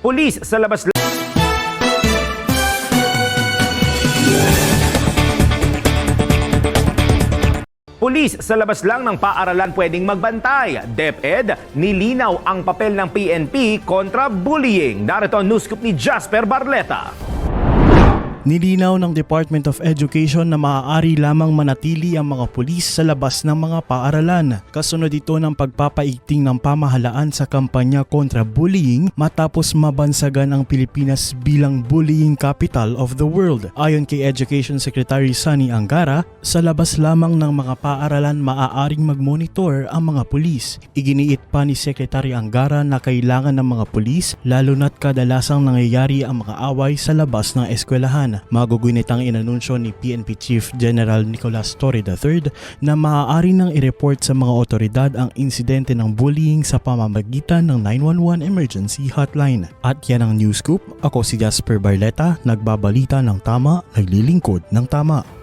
Pulis sa labas Pulis sa labas lang ng paaralan pwedeng magbantay. DepEd, nilinaw ang papel ng PNP kontra bullying. Narito ang news scoop ni Jasper Barleta. Nilinaw ng Department of Education na maaari lamang manatili ang mga pulis sa labas ng mga paaralan. Kasunod ito ng pagpapaigting ng pamahalaan sa kampanya kontra bullying matapos mabansagan ang Pilipinas bilang bullying capital of the world. Ayon kay Education Secretary Sani Angara, sa labas lamang ng mga paaralan maaaring mag-monitor ang mga pulis. Iginiit pa ni Secretary Angara na kailangan ng mga pulis lalo na't kadalasang nangyayari ang mga away sa labas ng eskwelahan. Magugunit ang inanunsyo ni PNP Chief General Nicolas Torre III na maaari nang i-report sa mga otoridad ang insidente ng bullying sa pamamagitan ng 911 emergency hotline. At yan ang news scoop. Ako si Jasper Barleta, nagbabalita ng tama, naglilingkod ng tama.